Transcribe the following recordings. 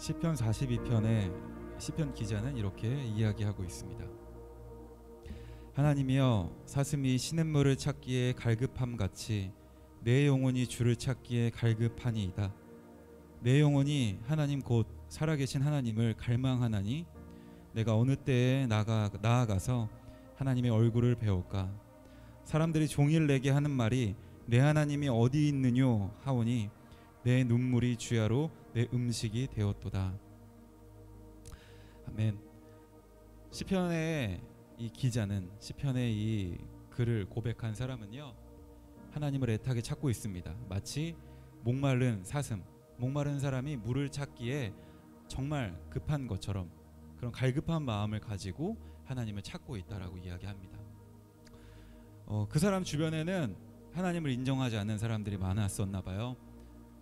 시편 42편의 시편 기자는 이렇게 이야기하고 있습니다. 하나님이여, 사슴이 시냇물을 찾기에 갈급함 같이 내 영혼이 주를 찾기에 갈급하니이다. 내 영혼이 하나님 곧 살아계신 하나님을 갈망하나니 내가 어느 때에 나아가서 하나님의 얼굴을 배울까. 사람들이 종일 내게 하는 말이 내 하나님이 어디 있느뇨 하오니 내 눈물이 주야로 내 음식이 되었도다. 아멘. 시편의 이 기자는, 시편의 이 글을 고백한 사람은요, 하나님을 애타게 찾고 있습니다. 마치 목마른 사슴, 목마른 사람이 물을 찾기에 정말 급한 것처럼 그런 갈급한 마음을 가지고 하나님을 찾고 있다라고 이야기합니다. 그 사람 주변에는 하나님을 인정하지 않는 사람들이 많았었나 봐요.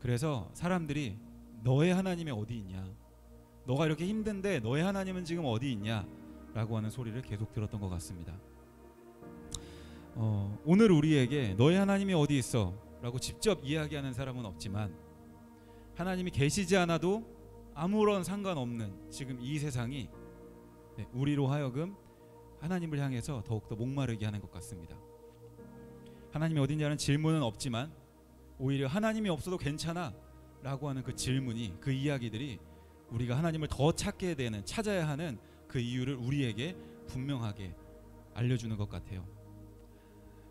그래서 사람들이 너의 하나님이 어디 있냐, 너가 이렇게 힘든데 너의 하나님은 지금 어디 있냐 라고 하는 소리를 계속 들었던 것 같습니다. 오늘 우리에게 너의 하나님이 어디 있어 라고 직접 이야기하는 사람은 없지만, 하나님이 계시지 않아도 아무런 상관없는 지금 이 세상이 우리로 하여금 하나님을 향해서 더욱더 목마르게 하는 것 같습니다. 하나님이 어디냐는 질문은 없지만 오히려 하나님이 없어도 괜찮아 라고 하는 그 질문이, 그 이야기들이 우리가 하나님을 더 찾게 되는, 찾아야 하는 그 이유를 우리에게 분명하게 알려주는 것 같아요.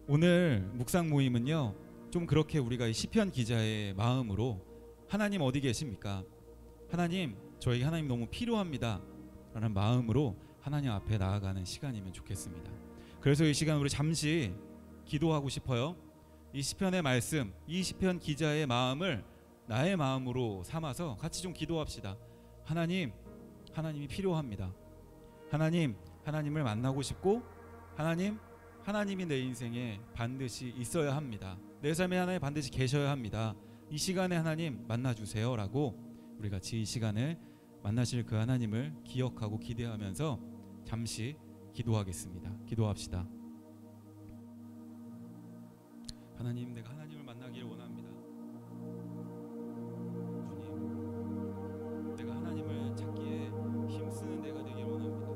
오늘 묵상 모임은요, 좀 그렇게 우리가 이 시편 기자의 마음으로 하나님 어디 계십니까? 하나님, 저희 하나님 너무 필요합니다 라는 마음으로 하나님 앞에 나아가는 시간이면 좋겠습니다. 그래서 이 시간 우리 잠시 기도하고 싶어요. 이 시편의 말씀, 이 시편 기자의 마음을 나의 마음으로 삼아서 같이 좀 기도합시다. 하나님, 하나님이 필요합니다. 하나님, 하나님을 만나고 싶고, 하나님이 내 인생에 반드시 있어야 합니다. 내 삶에 하나님 반드시 계셔야 합니다. 이 시간에 하나님 만나주세요 라고 우리 같이 이 시간을 만나실 그 하나님을 기억하고 기대하면서 잠시 기도하겠습니다. 기도합시다. 하나님, 내가 하나님을 만나기를 원합니다. 주님, 내가 하나님을 찾기에 힘쓰는 내가 되길 원합니다.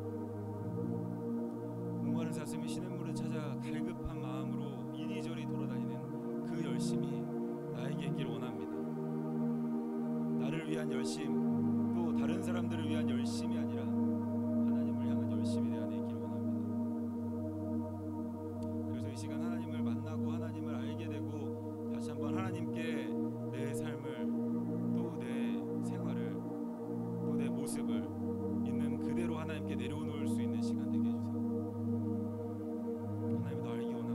목마른 사슴이 시냇물을 찾아 갈급한 마음으로 이리저리 돌아다니는 그 열심이 나에게 있기를 원합니다. 나를 위한 열심, 또 다른 사람들을 위한 열심이 아니라 하나님을 향한 열심이 내 안에 있기를 원합니다. 그래서 이 시간 하나님을 만나고 하나님을 알게 되고 다시 한번 하나님께 내 삶을, 또 내 생활을, 또 내 모습을 있는 그대로 하나님께 내려놓을 수 있는 시간 되게 해주세요. 하나님, 너 알기 원합니다.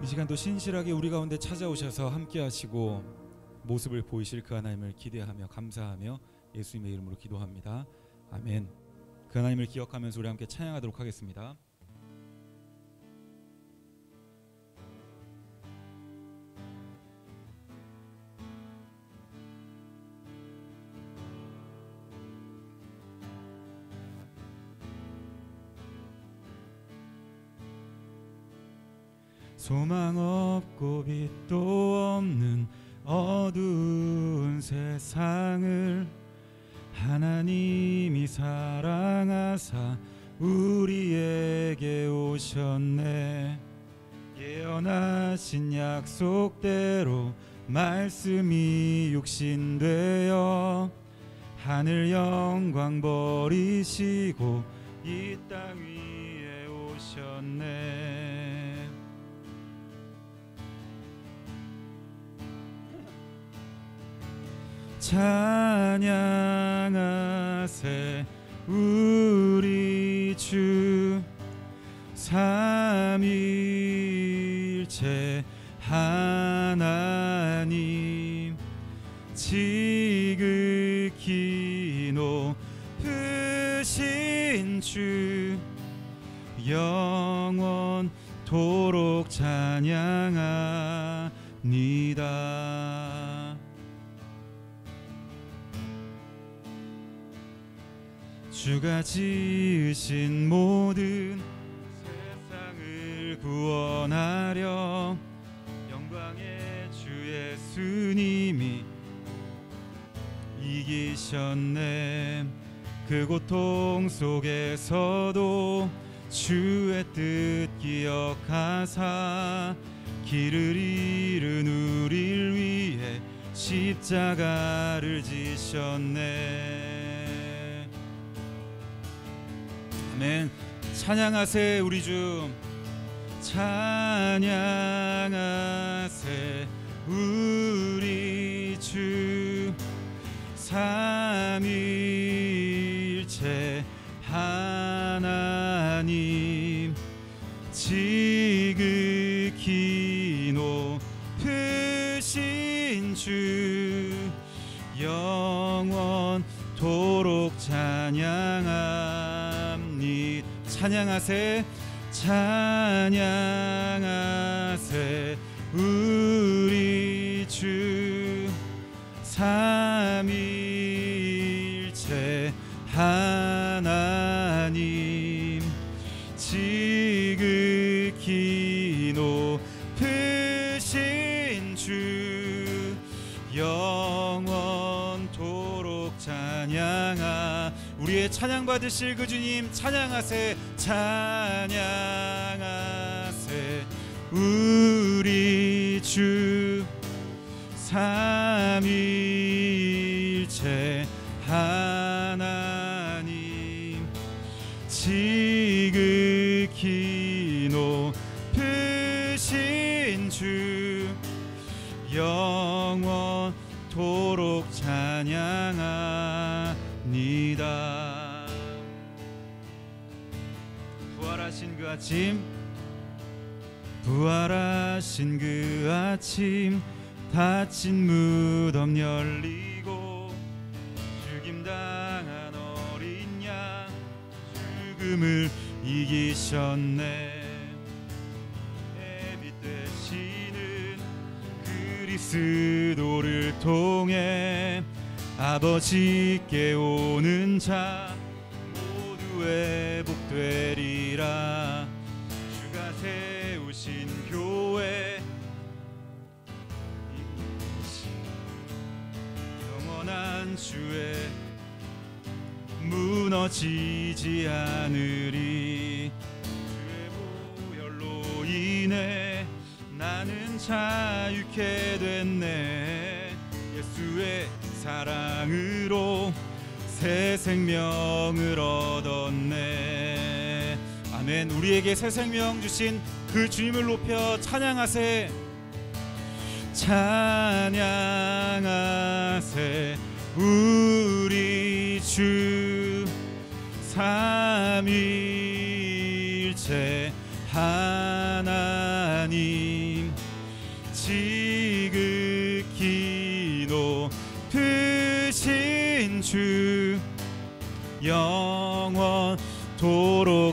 이 시간도 신실하게 우리 가운데 찾아오셔서 함께 하시고 모습을 보이실 그 하나님을 기대하며 감사하며 예수님의 이름으로 기도합니다. 아멘. 그 하나님을 기억하면서 우리 함께 찬양하도록 하겠습니다. 소망 없고 빛도 없는 어두운 세상을 하나님이 사랑하사 우리에게 오셨네. 예언하신 약속대로 말씀이 육신되어 하늘 영광 버리시고 이 땅 위에 오셨네. 찬양하세 우리 주 삼위일체 하나님. 지극히 높으신 주 영원토록 찬양합니다. 주가 지으신 모든 세상을 구원하려 영광의 주 예수님이 이기셨네. 그 고통 속에서도 주의 뜻 기억하사 길을 잃은 우릴 위해 십자가를 지셨네. 아멘. 찬양하세 우리 주, 찬양하세 우리 주. 삼위일체 하나님 지극히 높으신 주 영원토록 찬양합니다. 찬양하세 찬양하세 우리 주. 삼위일체 하나님 지극히 높으신 주 영원토록 찬양하. 우리의 찬양 받으실 그 주님 찬양하세 찬양하세 우리 주. 삼위일체 하나님 지극히 높으신 주 영원토록 찬양합니다. 부활하신 그 아침, 부활하신 그 아침, 닫힌 무덤 열리고 죽임당한 어린 양 죽음을 이기셨네. 햇빛 되시는 그리스도를 통해 아버지께 오는 자 모두 회복되리라. 주가 세우신 교회 영원한 주의 무너지지 않으리. 주의 보혈로 인해 나는 자유케 됐네. 예수의 사랑으로 새 생명을 얻었네. 아멘. 우리에게 새 생명 주신 그 주님을 높여 찬양하세 찬양하세 우리 주. 삼위일체 하나님 지극히 높으신 주 영원토록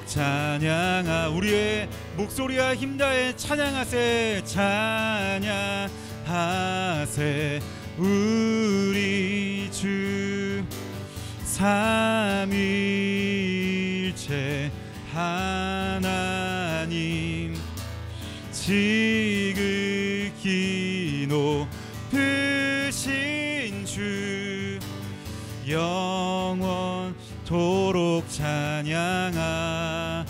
찬양하. 우리의 목소리와 힘다해 찬양하세 찬양하세 우리 주. 삼위일체 하나님 지극히 높으신 주 영원토록 찬양합니다.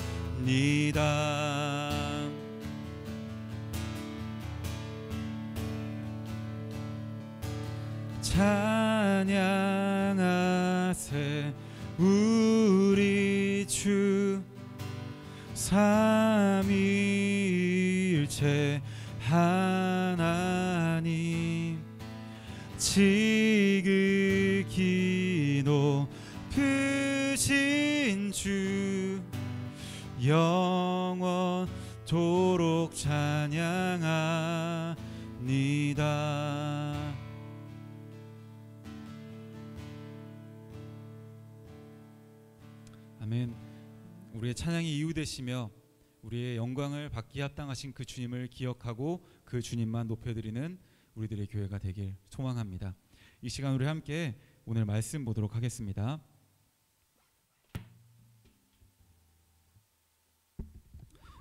찬양하세 우리 주. 삼위일체 하나님 지극히 높으신 주 영원토록 찬양합니다. 우리의 찬양이 이유 되시며 우리의 영광을 받기 합당하신 그 주님을 기억하고 그 주님만 높여드리는 우리들의 교회가 되길 소망합니다. 이 시간 우리 함께 오늘 말씀 보도록 하겠습니다.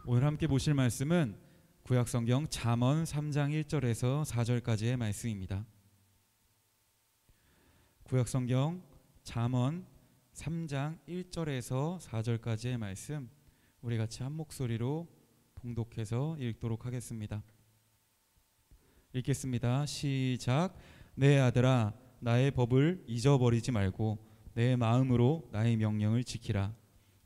오늘 함께 보실 말씀은 구약성경 잠언 3장 1절에서 4절까지의 말씀입니다. 구약성경 잠언 3장 1절에서 4절까지의 말씀, 우리 같이 한 목소리로 봉독해서 읽도록 하겠습니다. 읽겠습니다. 시작. 내 아들아, 나의 법을 잊어버리지 말고 내 마음으로 나의 명령을 지키라.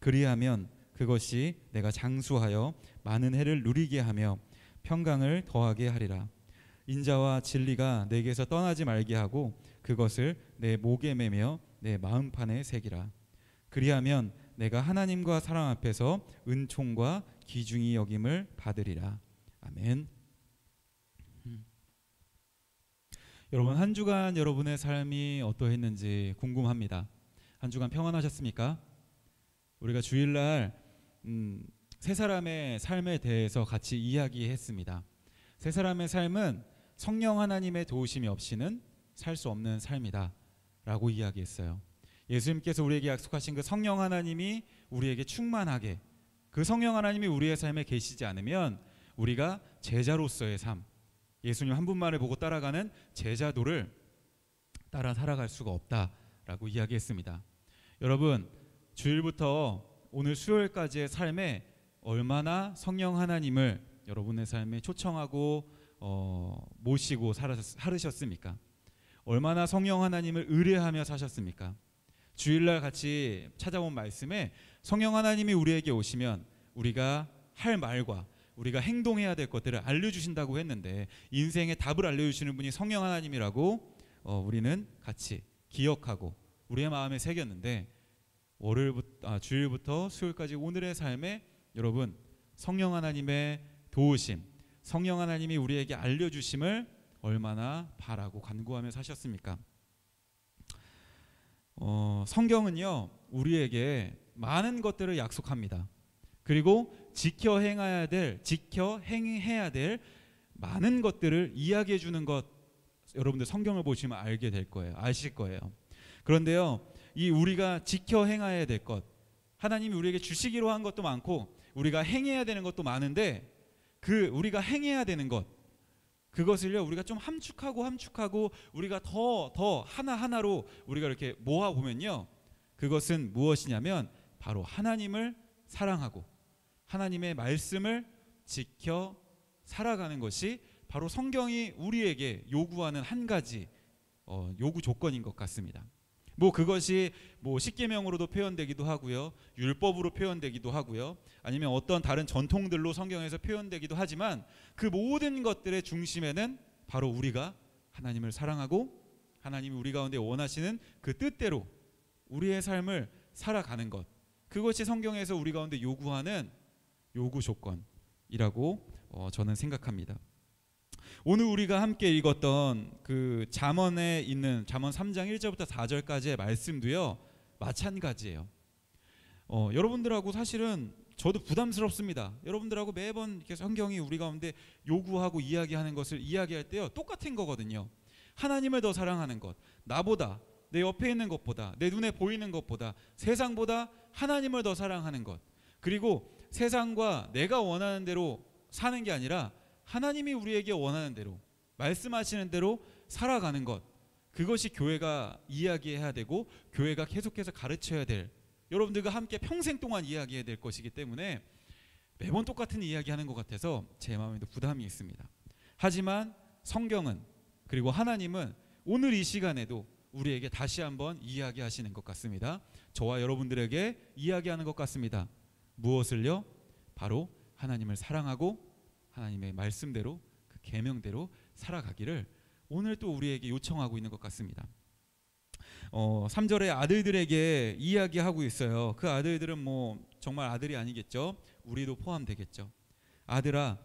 그리하면 그것이 내가 장수하여 많은 해를 누리게 하며 평강을 더하게 하리라. 인자와 진리가 내게서 떠나지 말게 하고 그것을 내 목에 매며 내 마음판에 새기라. 그리하면 내가 하나님과 사람 앞에서 은총과 기중히 여김을 받으리라. 아멘. 여러분, 한 주간 여러분의 삶이 어떠했는지 궁금합니다. 한 주간 평안하셨습니까? 우리가 주일날 세 사람의 삶에 대해서 같이 이야기했습니다. 세 사람의 삶은 성령 하나님의 도우심이 없이는 살 수 없는 삶이다 라고 이야기했어요. 예수님께서 우리에게 약속하신 그 성령 하나님이 우리에게 충만하게, 그 성령 하나님이 우리의 삶에 계시지 않으면 우리가 제자로서의 삶, 예수님 한 분만을 보고 따라가는 제자도를 따라 살아갈 수가 없다라고 이야기했습니다. 여러분, 주일부터 오늘 수요일까지의 삶에 얼마나 성령 하나님을 여러분의 삶에 초청하고 모시고 살으셨습니까? 얼마나 성령 하나님을 의뢰하며 사셨습니까? 주일날 같이 찾아본 말씀에 성령 하나님이 우리에게 오시면 우리가 할 말과 우리가 행동해야 될 것들을 알려주신다고 했는데, 인생의 답을 알려주시는 분이 성령 하나님이라고 우리는 같이 기억하고 우리의 마음에 새겼는데, 주일부터 수요일까지 오늘의 삶에 여러분, 성령 하나님의 도우심, 성령 하나님이 우리에게 알려주심을 얼마나 바라고 간구하며 사셨습니까? 성경은요, 우리에게 많은 것들을 약속합니다. 그리고 지켜 행해야 될 많은 것들을 이야기해 주는 것, 여러분들 성경을 보시면 알게 될 거예요. 아실 거예요. 그런데요, 이 우리가 지켜 행해야 될 것, 하나님이 우리에게 주시기로 한 것도 많고 우리가 행해야 되는 것도 많은데, 그 우리가 행해야 되는 것, 그것을요 우리가 좀 함축하고 우리가 더 하나하나로 우리가 이렇게 모아 보면요, 그것은 무엇이냐면 바로 하나님을 사랑하고 하나님의 말씀을 지켜 살아가는 것이 바로 성경이 우리에게 요구하는 한 가지 요구 조건인 것 같습니다. 그것이 십계명으로도 표현되기도 하고요, 율법으로 표현되기도 하고요, 아니면 어떤 다른 전통들로 성경에서 표현되기도 하지만, 그 모든 것들의 중심에는 바로 우리가 하나님을 사랑하고 하나님이 우리 가운데 원하시는 그 뜻대로 우리의 삶을 살아가는 것, 그것이 성경에서 우리 가운데 요구하는 요구 조건이라고 저는 생각합니다. 오늘 우리가 함께 읽었던 그 잠언에 있는 잠언 3장 1절부터 4절까지의 말씀도요 마찬가지예요. 여러분들하고 사실은 저도 부담스럽습니다. 여러분들하고 매번 이렇게 성경이 우리 가운데 요구하고 이야기하는 것을 이야기할 때요 똑같은 거거든요. 하나님을 더 사랑하는 것, 나보다, 내 옆에 있는 것보다, 내 눈에 보이는 것보다, 세상보다 하나님을 더 사랑하는 것, 그리고 세상과 내가 원하는 대로 사는 게 아니라 하나님이 우리에게 원하는 대로, 말씀하시는 대로 살아가는 것, 그것이 교회가 이야기해야 되고 교회가 계속해서 가르쳐야 될, 여러분들과 함께 평생 동안 이야기해야 될 것이기 때문에 매번 똑같은 이야기하는 것 같아서 제 마음에도 부담이 있습니다. 하지만 성경은, 그리고 하나님은 오늘 이 시간에도 우리에게 다시 한번 이야기하시는 것 같습니다. 저와 여러분들에게 이야기하는 것 같습니다. 무엇을요? 바로 하나님을 사랑하고 하나님의 말씀대로, 그 계명대로 살아가기를 오늘 또 우리에게 요청하고 있는 것 같습니다. 3절에 아들들에게 이야기하고 있어요. 그 아들들은 정말 아들이 아니겠죠? 우리도 포함되겠죠. 아들아,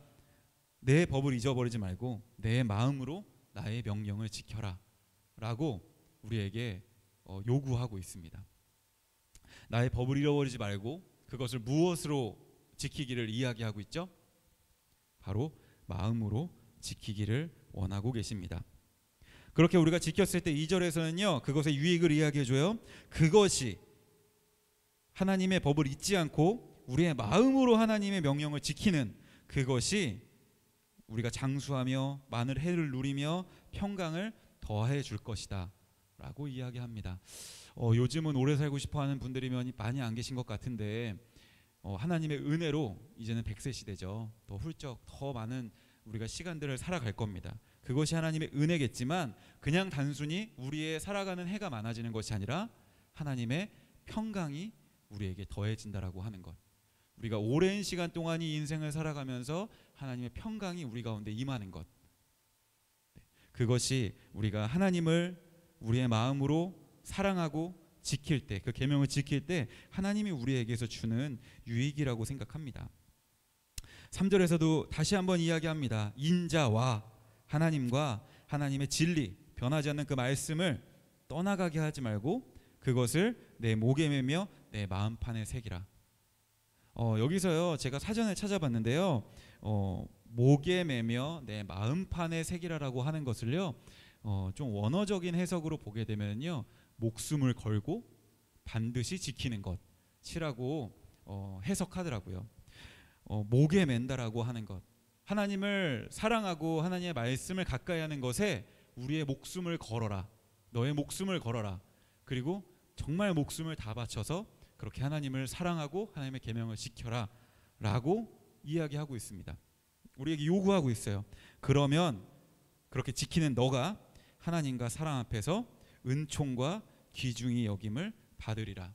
내 법을 잊어버리지 말고 내 마음으로 나의 명령을 지켜라 라고 우리에게 요구하고 있습니다. 나의 법을 잃어버리지 말고 그것을 무엇으로 지키기를 이야기하고 있죠? 바로 마음으로 지키기를 원하고 계십니다. 그렇게 우리가 지켰을 때 2절에서는요, 그것의 유익을 이야기해줘요. 그것이 하나님의 법을 잊지 않고 우리의 마음으로 하나님의 명령을 지키는 그것이 우리가 장수하며 많은 해를 누리며 평강을 더해 줄 것이다 라고 이야기합니다. 요즘은 오래 살고 싶어하는 분들이 많이 안 계신 것 같은데 하나님의 은혜로 이제는 100세 시대죠. 더 훌쩍 더 많은 우리가 시간들을 살아갈 겁니다. 그것이 하나님의 은혜겠지만 그냥 단순히 우리의 살아가는 해가 많아지는 것이 아니라 하나님의 평강이 우리에게 더해진다라고 하는 것. 우리가 오랜 시간 동안 이 인생을 살아가면서 하나님의 평강이 우리 가운데 임하는 것. 그것이 우리가 하나님을 우리의 마음으로 사랑하고 지킬 때, 그 계명을 지킬 때 하나님이 우리에게서 주는 유익이라고 생각합니다. 3절에서도 다시 한번 이야기합니다. 인자와 하나님과 하나님의 진리, 변하지 않는 그 말씀을 떠나가게 하지 말고 그것을 내 목에 매며 내 마음판에 새기라. 여기서요, 제가 사전에 찾아봤는데요, 목에 매며 내 마음판에 새기라라고 하는 것을요, 좀 원어적인 해석으로 보게 되면요, 목숨을 걸고 반드시 지키는 것이라고 해석하더라고요. 목에 맨다라고 하는 것, 하나님을 사랑하고 하나님의 말씀을 가까이 하는 것에 우리의 목숨을 걸어라. 너의 목숨을 걸어라. 그리고 정말 목숨을 다 바쳐서 그렇게 하나님을 사랑하고 하나님의 계명을 지켜라 라고 이야기하고 있습니다. 우리에게 요구하고 있어요. 그러면 그렇게 지키는 너가 하나님과 사랑 앞에서 은총과 귀중히 여김을 받으리라.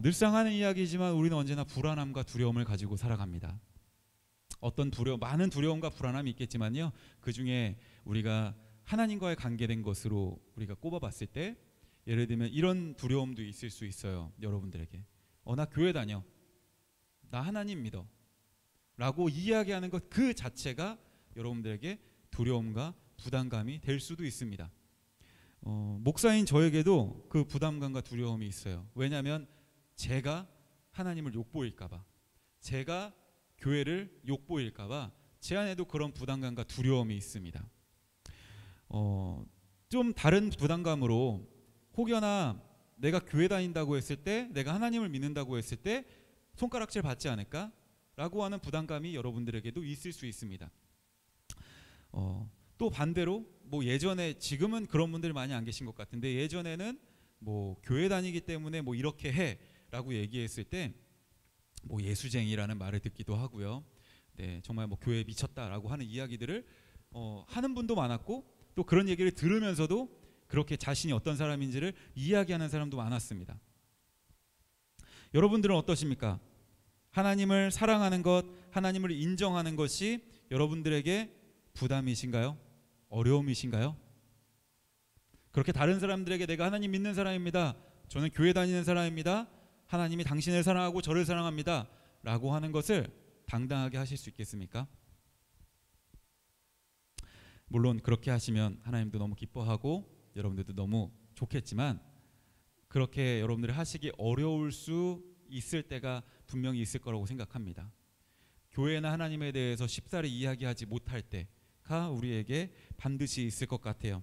늘상 하는 이야기지만 우리는 언제나 불안함과 두려움을 가지고 살아갑니다. 어떤 많은 두려움과 불안함이 있겠지만요, 그 중에 우리가 하나님과의 관계된 것으로 우리가 꼽아봤을 때 예를 들면 이런 두려움도 있을 수 있어요. 여러분들에게 나 교회 다녀, 나 하나님 믿어 라고 이야기하는 것 그 자체가 여러분들에게 두려움과 부담감이 될 수도 있습니다. 목사인 저에게도 그 부담감과 두려움이 있어요. 왜냐하면 제가 하나님을 욕보일까봐, 제가 교회를 욕보일까봐 제 안에도 그런 부담감과 두려움이 있습니다. 좀 다른 부담감으로 혹여나 내가 교회 다닌다고 했을 때, 내가 하나님을 믿는다고 했을 때 손가락질 받지 않을까? 라고 하는 부담감이 여러분들에게도 있을 수 있습니다. 또 반대로 예전에, 지금은 그런 분들이 많이 안 계신 것 같은데 예전에는 교회 다니기 때문에 이렇게 해 라고 얘기했을 때 예수쟁이라는 말을 듣기도 하고요. 네, 정말 교회에 미쳤다라고 하는 이야기들을 하는 분도 많았고, 또 그런 얘기를 들으면서도 그렇게 자신이 어떤 사람인지를 이야기하는 사람도 많았습니다. 여러분들은 어떠십니까? 하나님을 사랑하는 것, 하나님을 인정하는 것이 여러분들에게 부담이신가요? 어려움이신가요? 그렇게 다른 사람들에게 내가 하나님 믿는 사람입니다, 저는 교회 다니는 사람입니다, 하나님이 당신을 사랑하고 저를 사랑합니다 라고 하는 것을 당당하게 하실 수 있겠습니까? 물론 그렇게 하시면 하나님도 너무 기뻐하고 여러분들도 너무 좋겠지만, 그렇게 여러분들이 하시기 어려울 수 있을 때가 분명히 있을 거라고 생각합니다. 교회나 하나님에 대해서 쉽사리 이야기하지 못할 때가 우리에게 반드시 있을 것 같아요.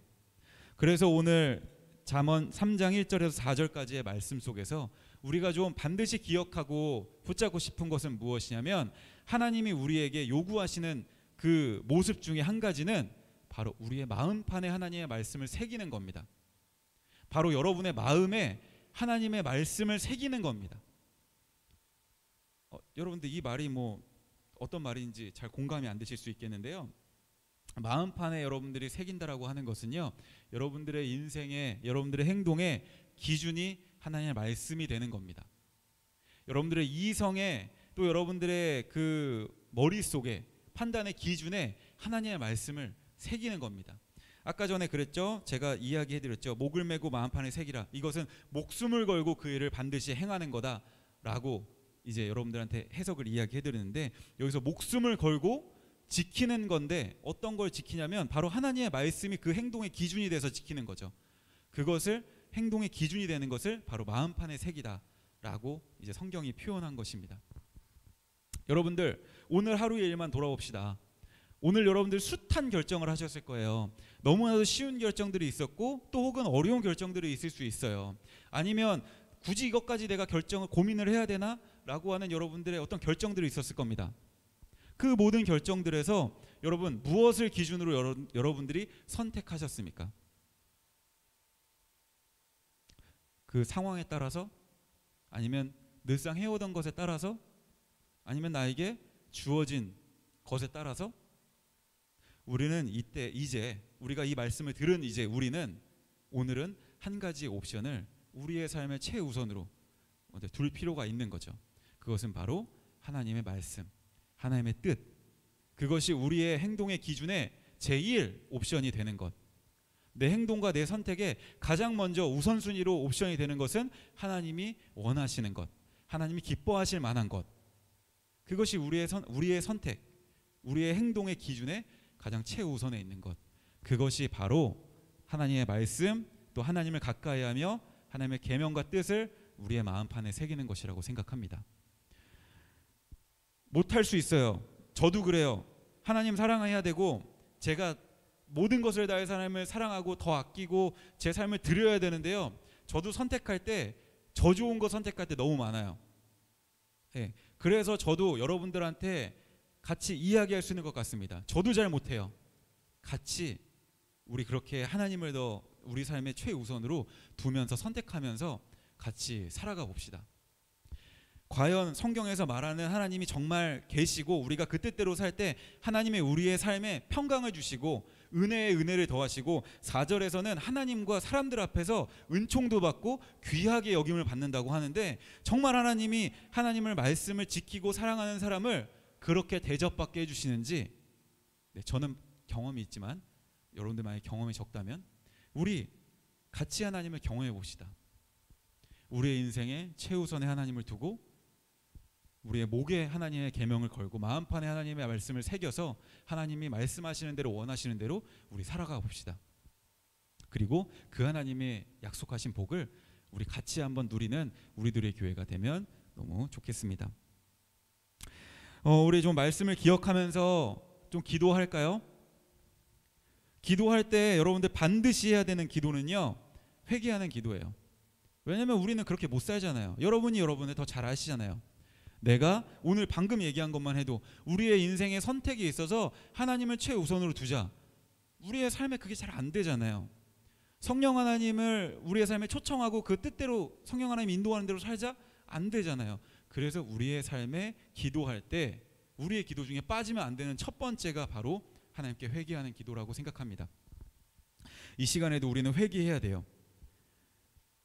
그래서 오늘 잠언 3장 1절에서 4절까지의 말씀 속에서 우리가 좀 반드시 기억하고 붙잡고 싶은 것은 무엇이냐면, 하나님이 우리에게 요구하시는 그 모습 중에 한 가지는 바로 우리의 마음판에 하나님의 말씀을 새기는 겁니다. 바로 여러분의 마음에 하나님의 말씀을 새기는 겁니다. 여러분들 이 말이 어떤 말인지 잘 공감이 안 되실 수 있겠는데요, 마음판에 여러분들이 새긴다라고 하는 것은요, 여러분들의 인생에, 여러분들의 행동에 기준이 하나님의 말씀이 되는 겁니다. 여러분들의 이성에, 또 여러분들의 그 머릿속에, 판단의 기준에 하나님의 말씀을 새기는 겁니다. 아까 전에 그랬죠. 제가 이야기해드렸죠. 목을 메고 마음판에 새기라. 이것은 목숨을 걸고 그 일을 반드시 행하는 거다라고 이제 여러분들한테 해석을 이야기해드리는데, 여기서 목숨을 걸고 지키는 건데 어떤 걸 지키냐면 바로 하나님의 말씀이 그 행동의 기준이 돼서 지키는 거죠. 그것을, 행동의 기준이 되는 것을 바로 마음판에 새기다 라고 이제 성경이 표현한 것입니다. 여러분들, 오늘 하루의 일만 돌아봅시다. 오늘 여러분들 숱한 결정을 하셨을 거예요. 너무나도 쉬운 결정들이 있었고 또 혹은 어려운 결정들이 있을 수 있어요. 아니면 굳이 이것까지 내가 결정을 고민을 해야 되나? 라고 하는 여러분들의 어떤 결정들이 있었을 겁니다. 그 모든 결정들에서 여러분 무엇을 기준으로 여러분들이 선택하셨습니까? 그 상황에 따라서? 아니면 늘상 해오던 것에 따라서? 아니면 나에게 주어진 것에 따라서? 우리는 이제 우리가 이 말씀을 들은 이제 우리는 오늘은 한 가지 옵션을 우리의 삶의 최우선으로 둘 필요가 있는 거죠. 그것은 바로 하나님의 말씀, 하나님의 뜻. 그것이 우리의 행동의 기준의 제1 옵션이 되는 것. 내 행동과 내 선택에 가장 먼저 우선순위로 옵션이 되는 것은 하나님이 원하시는 것, 하나님이 기뻐하실 만한 것. 그것이 우리의 선택, 우리의 행동의 기준에 가장 최우선에 있는 것. 그것이 바로 하나님의 말씀, 또 하나님을 가까이하며 하나님의 계명과 뜻을 우리의 마음판에 새기는 것이라고 생각합니다. 못할 수 있어요. 저도 그래요. 하나님 사랑해야 되고 제가 모든 것을 다해 하나님을 사랑하고 더 아끼고 제 삶을 드려야 되는데요. 저도 선택할 때 저 좋은 거 선택할 때 너무 많아요. 네, 그래서 저도 여러분들한테 같이 이야기할 수 있는 것 같습니다. 저도 잘 못해요. 같이 우리 그렇게 하나님을 더 우리 삶의 최우선으로 두면서 선택하면서 같이 살아가 봅시다. 과연 성경에서 말하는 하나님이 정말 계시고 우리가 그 뜻대로 살 때 하나님의 우리의 삶에 평강을 주시고 은혜에 은혜를 더하시고 4절에서는 하나님과 사람들 앞에서 은총도 받고 귀하게 여김을 받는다고 하는데 정말 하나님이 하나님의 말씀을 지키고 사랑하는 사람을 그렇게 대접받게 해주시는지 저는 경험이 있지만 여러분들 만약에 경험이 적다면 우리 같이 하나님을 경험해 봅시다. 우리의 인생에 최우선의 하나님을 두고 우리의 목에 하나님의 계명을 걸고 마음판에 하나님의 말씀을 새겨서 하나님이 말씀하시는 대로 원하시는 대로 우리 살아가 봅시다. 그리고 그 하나님의 약속하신 복을 우리 같이 한번 누리는 우리들의 교회가 되면 너무 좋겠습니다. 우리 좀 말씀을 기억하면서 좀 기도할까요? 기도할 때 여러분들 반드시 해야 되는 기도는요, 회개하는 기도예요. 왜냐면 우리는 그렇게 못 살잖아요. 여러분이 여러분을 더 잘 아시잖아요. 내가 오늘 방금 얘기한 것만 해도 우리의 인생의 선택에 있어서 하나님을 최우선으로 두자. 우리의 삶에 그게 잘 안 되잖아요. 성령 하나님을 우리의 삶에 초청하고 그 뜻대로 성령 하나님 인도하는 대로 살자? 안 되잖아요. 그래서 우리의 삶에 기도할 때 우리의 기도 중에 빠지면 안 되는 첫 번째가 바로 하나님께 회개하는 기도라고 생각합니다. 이 시간에도 우리는 회개해야 돼요.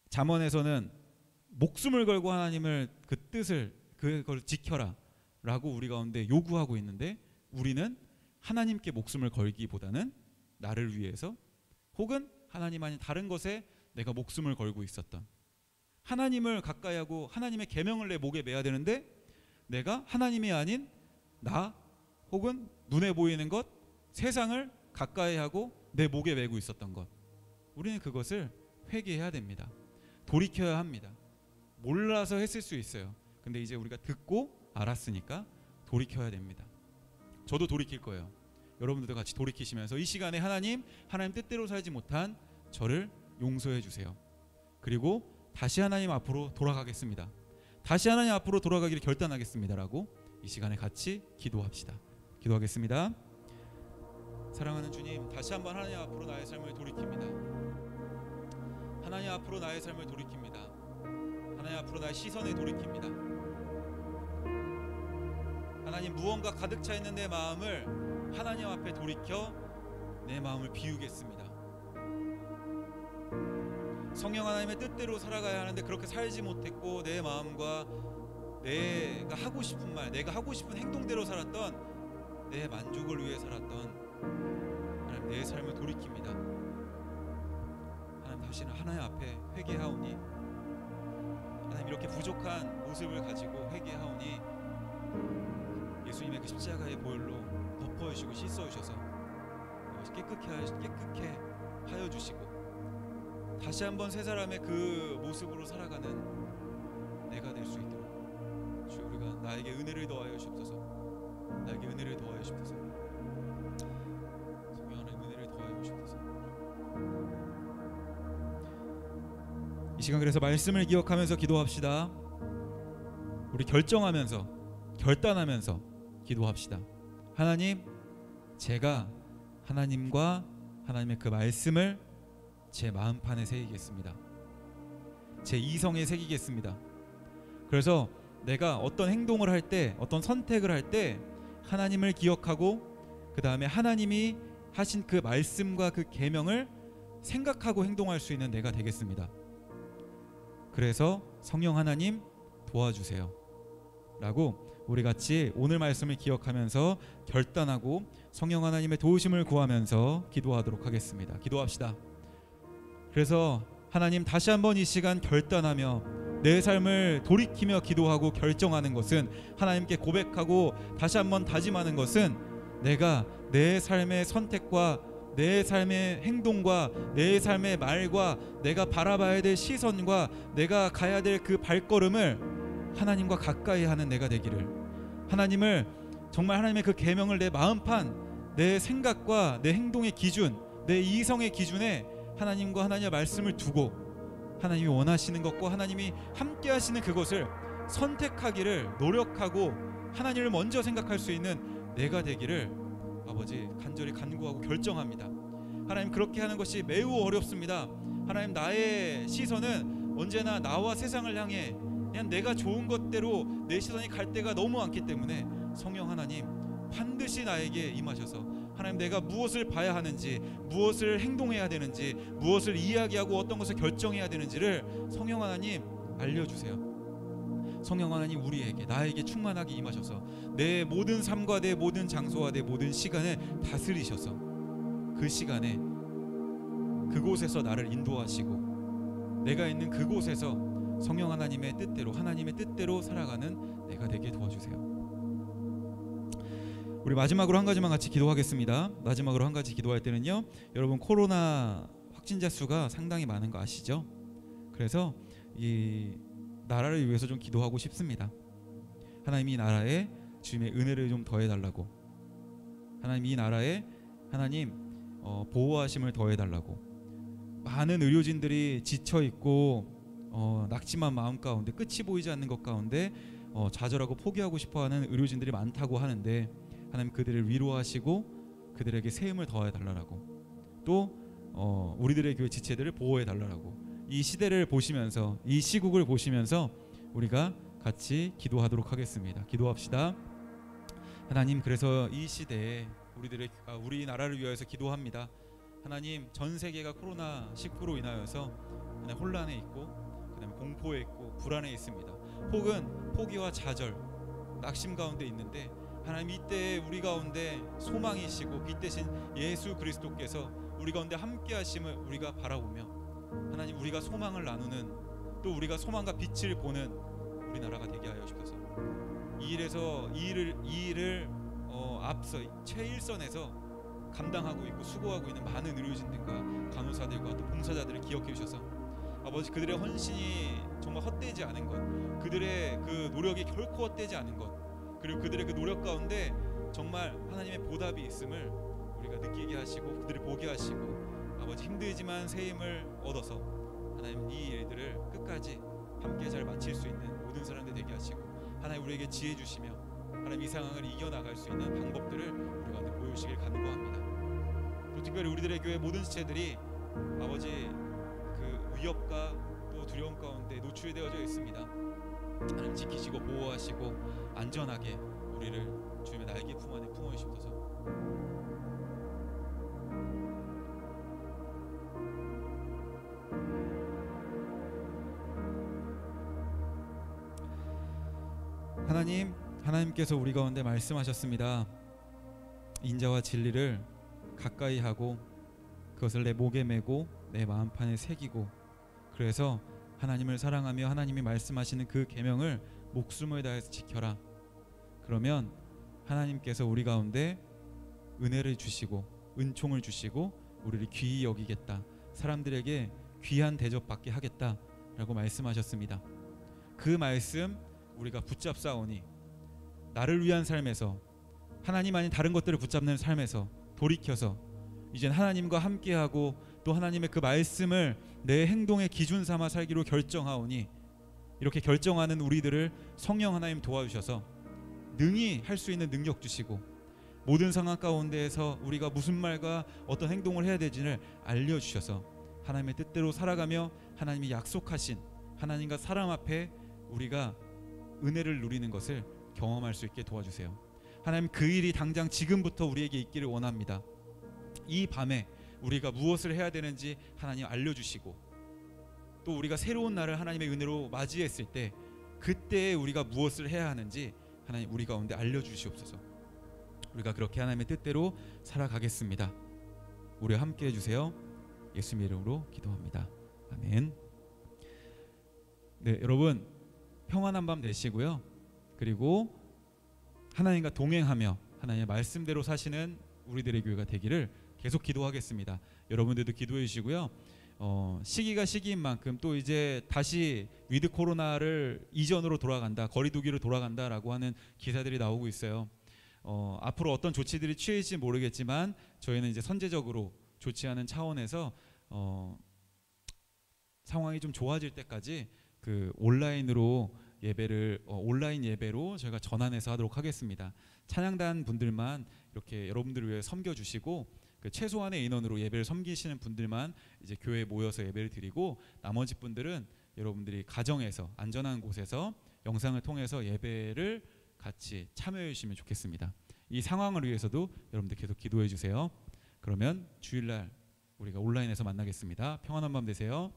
잠언에서는 목숨을 걸고 하나님을 그 뜻을 그걸 지켜라 라고 우리 가운데 요구하고 있는데 우리는 하나님께 목숨을 걸기보다는 나를 위해서 혹은 하나님 아닌 다른 것에 내가 목숨을 걸고 있었던, 하나님을 가까이하고 하나님의 계명을 내 목에 매야 되는데 내가 하나님이 아닌 나 혹은 눈에 보이는 것, 세상을 가까이하고 내 목에 매고 있었던 것, 우리는 그것을 회개해야 됩니다. 돌이켜야 합니다. 몰라서 했을 수 있어요. 근데 이제 우리가 듣고 알았으니까 돌이켜야 됩니다. 저도 돌이킬 거예요. 여러분들도 같이 돌이키시면서 이 시간에 하나님 뜻대로 살지 못한 저를 용서해 주세요. 그리고 다시 하나님 앞으로 돌아가겠습니다. 다시 하나님 앞으로 돌아가기를 결단하겠습니다 라고 이 시간에 같이 기도합시다. 기도하겠습니다. 사랑하는 주님, 다시 한번 하나님 앞으로 나의 삶을 돌이킵니다. 하나님 앞으로 나의 삶을 돌이킵니다. 하나님 앞으로 나의 시선을 돌이킵니다. 하나님, 무언가 가득 차 있는 내 마음을 하나님 앞에 돌이켜 내 마음을 비우겠습니다. 성령 하나님의 뜻대로 살아가야 하는데 그렇게 살지 못했고 내 마음과 내가 하고 싶은 말, 내가 하고 싶은 행동대로 살았던, 내 만족을 위해 살았던 하나님, 내 삶을 돌이킵니다. 하나님, 다시는 하나님 앞에 회개하오니, 하나님 이렇게 부족한 모습을 가지고 회개하오니 예수님의 그 십자가의 보혈로 덮어주시고 씻어주셔서 깨끗게 하여 주시고 다시 한번 새 사람의 그 모습으로 살아가는 내가 될 수 있도록 주 우리가 나에게 은혜를 더하여 주옵소서. 나에게 은혜를 더하여 주옵소서. 성령 하나님 은혜를 더하여 주옵소서. 이 시간 그래서 말씀을 기억하면서 기도합시다. 우리 결단하면서 기도합시다. 하나님, 제가 하나님과 하나님의 그 말씀을 제 마음판에 새기겠습니다. 제 이성에 새기겠습니다. 그래서 내가 어떤 행동을 할 때, 어떤 선택을 할 때 하나님을 기억하고 그 다음에 하나님이 하신 그 말씀과 그 계명을 생각하고 행동할 수 있는 내가 되겠습니다. 그래서 성령 하나님 도와주세요 라고 우리 같이 오늘 말씀을 기억하면서 결단하고 성령 하나님의 도우심을 구하면서 기도하도록 하겠습니다. 기도합시다. 그래서 하나님, 다시 한번 이 시간 결단하며 내 삶을 돌이키며 기도하고 결정하는 것은, 하나님께 고백하고 다시 한번 다짐하는 것은, 내가 내 삶의 선택과 내 삶의 행동과 내 삶의 말과 내가 바라봐야 될 시선과 내가 가야 될 그 발걸음을 하나님과 가까이 하는 내가 되기를, 하나님을 정말 하나님의 그 계명을 내 마음판, 내 생각과 내 행동의 기준, 내 이성의 기준에 하나님과 하나님의 말씀을 두고 하나님이 원하시는 것과 하나님이 함께 하시는 그것을 선택하기를 노력하고 하나님을 먼저 생각할 수 있는 내가 되기를 아버지 간절히 간구하고 결정합니다. 하나님, 그렇게 하는 것이 매우 어렵습니다. 하나님, 나의 시선은 언제나 나와 세상을 향해 그냥 내가 좋은 것대로 내 시선이 갈 때가 너무 많기 때문에 성령 하나님, 반드시 나에게 임하셔서 하나님, 내가 무엇을 봐야 하는지, 무엇을 행동해야 되는지, 무엇을 이야기하고 어떤 것을 결정해야 되는지를 성령 하나님 알려주세요. 성령 하나님, 우리에게, 나에게 충만하게 임하셔서 내 모든 삶과 내 모든 장소와 내 모든 시간을 다스리셔서 그 시간에 그곳에서 나를 인도하시고 내가 있는 그곳에서 성령 하나님의 뜻대로, 하나님의 뜻대로 살아가는 내가 되게 도와주세요. 우리 마지막으로 한 가지만 같이 기도하겠습니다. 마지막으로 한 가지 기도할 때는요, 여러분 코로나 확진자 수가 상당히 많은 거 아시죠? 그래서 이 나라를 위해서 좀 기도하고 싶습니다. 하나님, 이 나라에 주님의 은혜를 좀 더해달라고, 하나님 이 나라에 하나님 보호하심을 더해달라고, 많은 의료진들이 지쳐있고 낙심한 마음 가운데, 끝이 보이지 않는 것 가운데 좌절하고 포기하고 싶어하는 의료진들이 많다고 하는데, 하나님 그들을 위로하시고 그들에게 새 힘을 더해달라고, 또 우리들의 교회 지체들을 보호해달라고, 이 시대를 보시면서, 이 시국을 보시면서 우리가 같이 기도하도록 하겠습니다. 기도합시다. 하나님, 그래서 이 시대에 우리 나라를 위하여서 기도합니다. 하나님, 전 세계가 코로나19로 인하여서 혼란에 있고 그다음에 공포에 있고 불안에 있습니다. 혹은 포기와 좌절, 낙심 가운데 있는데, 하나님 이때 우리 가운데 소망이시고 빛 대신 예수 그리스도께서 우리 가운데 함께 하심을 우리가 바라보며, 하나님 우리가 소망을 나누는, 또 우리가 소망과 빛을 보는 우리나라가 되게 하여 주셔서 이 일을 앞서 최일선에서 감당하고 있고 수고하고 있는 많은 의료진들과 간호사들과 또 봉사자들을 기억해 주셔서 아버지, 그들의 헌신이 정말 헛되지 않은 것, 그들의 그 노력이 결코 헛되지 않은 것, 그리고 그들의 그 노력 가운데 정말 하나님의 보답이 있음을 우리가 느끼게 하시고 그들을 보게 하시고, 아버지 힘들지만 새 힘을 얻어서 하나님 이 일들을 끝까지 함께 잘 마칠 수 있는 모든 사람들 되게 하시고, 하나님 우리에게 지혜 주시며 하나님 이 상황을 이겨나갈 수 있는 방법들을 우리 가운데 보여주시길 간구합니다. 또 특별히 우리들의 교회 모든 지체들이 아버지 그 위협과 또 두려움 가운데 노출되어져 있습니다. 하나님 지키시고 보호하시고 안전하게 우리를 주님의 날개 품 안에 품어주시옵소서. 하나님께서 우리 가운데 말씀하셨습니다. 인자와 진리를 가까이 하고 그것을 내 목에 메고 내 마음판에 새기고, 그래서 하나님을 사랑하며 하나님이 말씀하시는 그 계명을 목숨을 다해서 지켜라. 그러면 하나님께서 우리 가운데 은혜를 주시고 은총을 주시고 우리를 귀히 여기겠다, 사람들에게 귀한 대접받게 하겠다라고 말씀하셨습니다. 그 말씀 우리가 붙잡사오니 나를 위한 삶에서 하나님 아닌 다른 것들을 붙잡는 삶에서 돌이켜서 이젠 하나님과 함께하고 또 하나님의 그 말씀을 내 행동의 기준 삼아 살기로 결정하오니 이렇게 결정하는 우리들을 성령 하나님 도와주셔서 능히 할 수 있는 능력 주시고 모든 상황 가운데에서 우리가 무슨 말과 어떤 행동을 해야 되지를 알려주셔서 하나님의 뜻대로 살아가며 하나님이 약속하신 하나님과 사람 앞에 우리가 은혜를 누리는 것을 경험할 수 있게 도와주세요. 하나님, 그 일이 당장 지금부터 우리에게 있기를 원합니다. 이 밤에 우리가 무엇을 해야 되는지 하나님 알려주시고 또 우리가 새로운 날을 하나님의 은혜로 맞이했을 때 그때 우리가 무엇을 해야 하는지 하나님 우리 가운데 알려주시옵소서. 우리가 그렇게 하나님의 뜻대로 살아가겠습니다. 우리와 함께 해주세요. 예수님의 이름으로 기도합니다. 아멘. 네, 여러분 평안한 밤 되시고요. 그리고 하나님과 동행하며 하나님의 말씀대로 사시는 우리들의 교회가 되기를 계속 기도하겠습니다. 여러분들도 기도해 주시고요. 시기가 시기인 만큼 또 이제 다시 위드 코로나를 이전으로 돌아간다, 거리두기로 돌아간다라고 하는 기사들이 나오고 있어요. 앞으로 어떤 조치들이 취해질지 모르겠지만 저희는 이제 선제적으로 조치하는 차원에서 상황이 좀 좋아질 때까지 그 온라인으로 예배를 온라인 예배로 저희가 전환해서 하도록 하겠습니다. 찬양단 분들만 이렇게 여러분들을 위해 섬겨주시고 그 최소한의 인원으로 예배를 섬기시는 분들만 이제 교회에 모여서 예배를 드리고 나머지 분들은 여러분들이 가정에서 안전한 곳에서 영상을 통해서 예배를 같이 참여해 주시면 좋겠습니다. 이 상황을 위해서도 여러분들 계속 기도해 주세요. 그러면 주일날 우리가 온라인에서 만나겠습니다. 평안한 밤 되세요.